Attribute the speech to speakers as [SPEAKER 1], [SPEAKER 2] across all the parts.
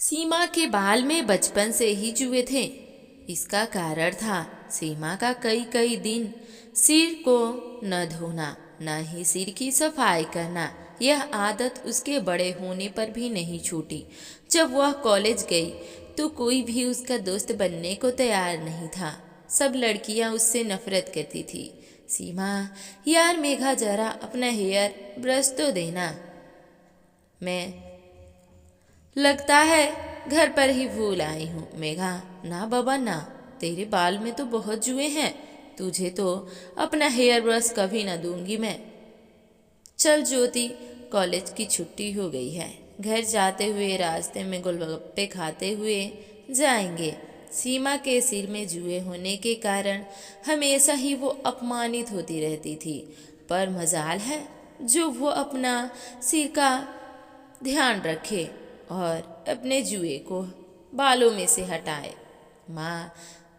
[SPEAKER 1] सीमा के बाल में बचपन से ही जुए थे। इसका कारण था सीमा का कई कई दिन सिर को न धोना, न ही सिर की सफाई करना। यह आदत उसके बड़े होने पर भी नहीं छूटी। जब वह कॉलेज गई तो कोई भी उसका दोस्त बनने को तैयार नहीं था। सब लड़कियां उससे नफरत करती थी। सीमा, यार मेघा जरा अपना हेयर ब्रश तो देना। मैं लगता है घर पर ही भूल आई हूँ। मेघा, ना बाबा ना, तेरे बाल में तो बहुत जुए हैं। तुझे तो अपना हेयर ब्रश कभी ना दूंगी मैं। चल ज्योति, कॉलेज की छुट्टी हो गई है। घर जाते हुए रास्ते में गोलगप्पे खाते हुए जाएंगे। सीमा के सिर में जुए होने के कारण हमेशा ही वो अपमानित होती रहती थी। पर मजाल है जो वो अपना सिर का ध्यान रखे और अपने जुए को बालों में से हटाए। माँ,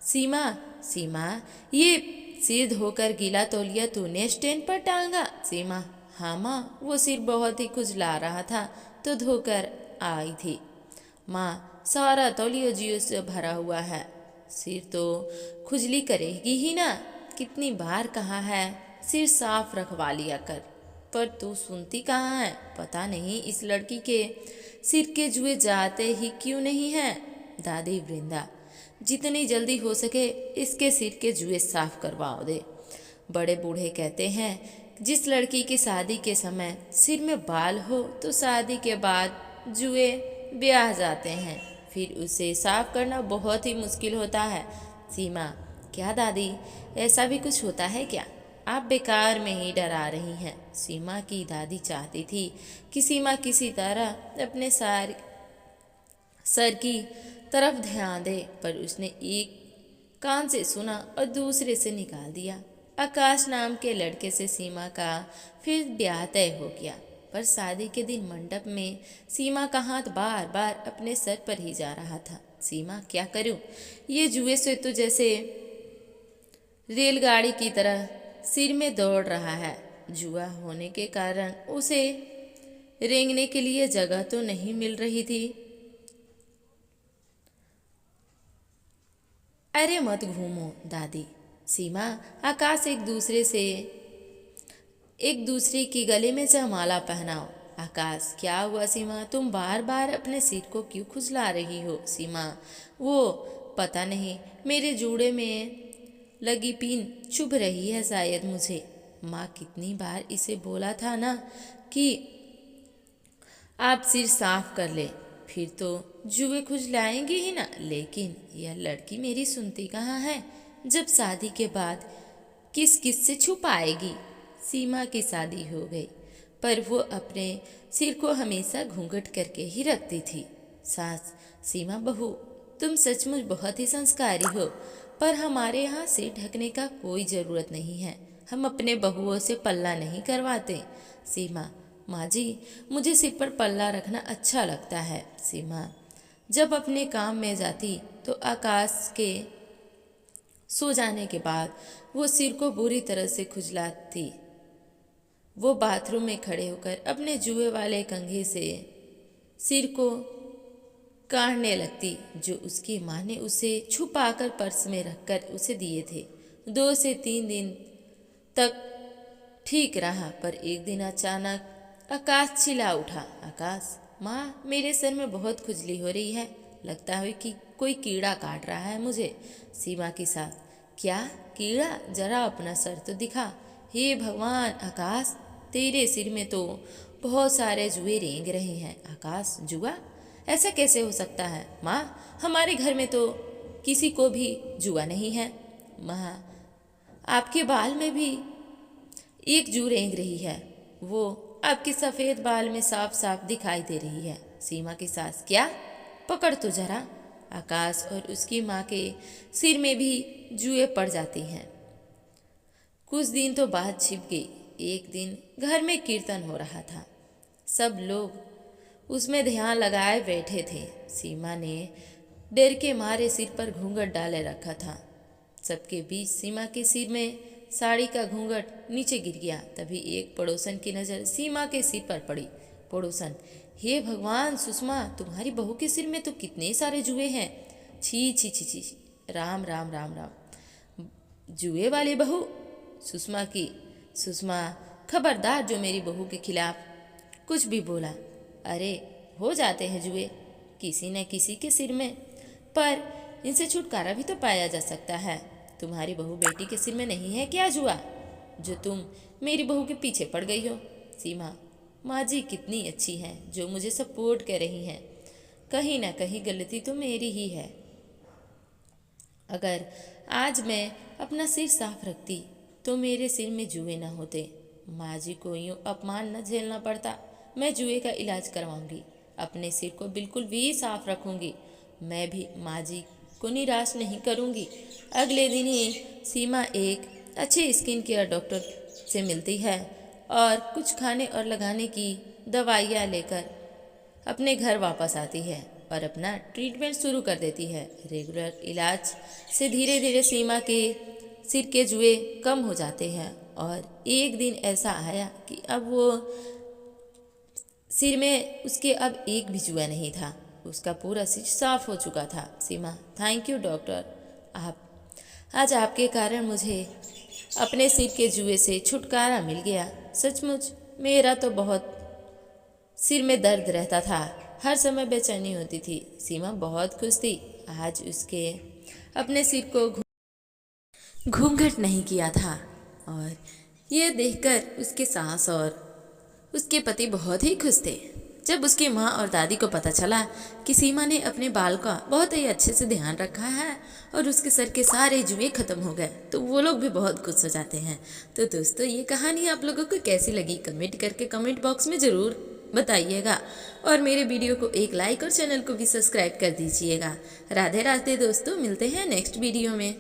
[SPEAKER 1] सीमा, सीमा, ये सिर धोकर गीला तौलिया तूने स्टैंड पर टांगा? सीमा, हाँ माँ, वो सिर बहुत ही खुजला रहा था तो धोकर आई थी। माँ, सारा तौलिया जुए से भरा हुआ है। सिर तो खुजली करेगी ही ना। कितनी बार कहा है सिर साफ रखवा लिया कर, पर तू सुनती कहाँ है। पता नहीं इस लड़की के सिर के जुए जाते ही क्यों नहीं हैं। दादी वृंदा, जितनी जल्दी हो सके इसके सिर के जुए साफ करवाओ दे। बड़े बूढ़े कहते हैं जिस लड़की की शादी के समय सिर में बाल हो तो शादी के बाद जुए ब्याह जाते हैं, फिर उसे साफ करना बहुत ही मुश्किल होता है। सीमा, क्या दादी, ऐसा भी कुछ होता है क्या? आप बेकार में ही डरा रही हैं। सीमा की दादी चाहती थी कि सीमा किसी तरह अपने सर की तरफ ध्यान दे, पर उसने एक कान से सुना और दूसरे से निकाल दिया। आकाश नाम के लड़के से सीमा का फिर ब्याह तय हो गया, पर शादी के दिन मंडप में सीमा का हाथ बार बार अपने सर पर ही जा रहा था। सीमा, क्या करूं? ये जुए से तो जैसे रेलगाड़ी की तरह सिर में दौड़ रहा है। जुआ होने के कारण उसे रेंगने के लिए जगह तो नहीं मिल रही थी। अरे मत घूमो दादी। सीमा, आकाश एक दूसरे की गले में जयमाला पहनाओ। आकाश, क्या हुआ सीमा, तुम बार बार अपने सिर को क्यों खुजला रही हो? सीमा, वो पता नहीं, मेरे जूड़े में लगी पिन चुभ रही है शायद मुझे। माँ, कितनी बार इसे बोला था ना कि आप सिर साफ कर ले, फिर तो जुए खुजलाएंगे ही ना। लेकिन यह लड़की मेरी सुनती कहाँ है। जब शादी के बाद किस किस से छुपाएगी। सीमा की शादी हो गई, पर वो अपने सिर को हमेशा घूंघट करके ही रखती थी। सास, सीमा बहू, तुम सचमुच बहुत ही संस्कारी हो, पर हमारे यहाँ सिर ढकने का कोई ज़रूरत नहीं है। हम अपने बहुओं से पल्ला नहीं करवाते। सीमा, माँ जी, मुझे सिर पर पल्ला रखना अच्छा लगता है। सीमा, जब अपने काम में जाती तो आकाश के सो जाने के बाद वो सिर को बुरी तरह से खुजलाती। वो बाथरूम में खड़े होकर अपने जुए वाले कंघे से सिर को काढ़ने लगती, जो उसकी माँ ने उसे छुपाकर पर्स में रखकर उसे दिए थे। 2 से 3 दिन तक ठीक रहा, पर एक दिन अचानक आकाश चिल्ला उठा। आकाश, माँ, मेरे सर में बहुत खुजली हो रही है। लगता है कि कोई कीड़ा काट रहा है मुझे। सीमा की सास, क्या कीड़ा? जरा अपना सर तो दिखा। हे भगवान आकाश, तेरे सिर में तो बहुत सारे जुए रेंग रहे हैं। आकाश, जुआ? ऐसा कैसे हो सकता है? माँ, हमारे घर में तो किसी को भी जुआ नहीं है। माँ, आपके बाल में भी एक जू रेंग रही है, वो आपके सफ़ेद बाल में साफ साफ दिखाई दे रही है। सीमा की सास, क्या? पकड़ तो जरा। आकाश और उसकी माँ के सिर में भी जुए पड़ जाती हैं। कुछ दिन तो बात छिप गई। एक दिन घर में कीर्तन हो रहा था। सब लोग उसमें ध्यान लगाए बैठे थे। सीमा ने डर के मारे सिर पर घूंघट डाले रखा था। सबके बीच सीमा के सिर में साड़ी का घूंघट नीचे गिर गया। तभी एक पड़ोसन की नज़र सीमा के सिर पर पड़ी। पड़ोसन, हे भगवान सुषमा, तुम्हारी बहू के सिर में तो कितने सारे जुए हैं। छी छी छी छी छी। राम राम राम राम। जुए वाली बहू? सुषमा की। सुषमा, खबरदार जो मेरी बहू के खिलाफ कुछ भी बोला। अरे हो जाते हैं जुए किसी न किसी के सिर में, पर इनसे छुटकारा भी तो पाया जा सकता है। तुम्हारी बहू बेटी के सिर में नहीं है क्या जुआ, जो तुम मेरी बहू के पीछे पड़ गई हो। सीमा, माँ जी कितनी अच्छी हैं जो मुझे सपोर्ट कर रही हैं। कहीं ना कहीं गलती तो मेरी ही है। अगर आज मैं अपना सिर साफ रखती तो मेरे सिर में जुए ना होते, माँ जी को यूँ अपमान न झेलना पड़ता। मैं जुए का इलाज करवाऊंगी, अपने सिर को बिल्कुल भी साफ रखूंगी। मैं भी माँ जी को निराश नहीं करूंगी। अगले दिन ही सीमा एक अच्छे स्किन केयर डॉक्टर से मिलती है और कुछ खाने और लगाने की दवाइयाँ लेकर अपने घर वापस आती है और अपना ट्रीटमेंट शुरू कर देती है। रेगुलर इलाज से धीरे धीरे सीमा के सिर के जुए कम हो जाते हैं और एक दिन ऐसा आया कि अब वो सिर में उसके अब एक भी जुआ नहीं था। उसका पूरा सिर साफ हो चुका था। सीमा, थैंक यू डॉक्टर, आज आपके कारण मुझे अपने सिर के जुए से छुटकारा मिल गया। सचमुच मेरा तो बहुत सिर में दर्द रहता था, हर समय बेचैनी होती थी। सीमा बहुत खुश थी। आज उसके अपने सिर को घूंघट नहीं किया था और ये देखकर उसके सास और उसके पति बहुत ही खुश थे। जब उसकी माँ और दादी को पता चला कि सीमा ने अपने बाल का बहुत ही अच्छे से ध्यान रखा है और उसके सर के सारे जुए खत्म हो गए, तो वो लोग भी बहुत खुश हो जाते हैं। तो दोस्तों, ये कहानी आप लोगों को कैसी लगी कमेंट करके कमेंट बॉक्स में ज़रूर बताइएगा और मेरे वीडियो को एक लाइक और चैनल को भी सब्सक्राइब कर दीजिएगा। राधे राधे दोस्तों, मिलते हैं नेक्स्ट वीडियो में।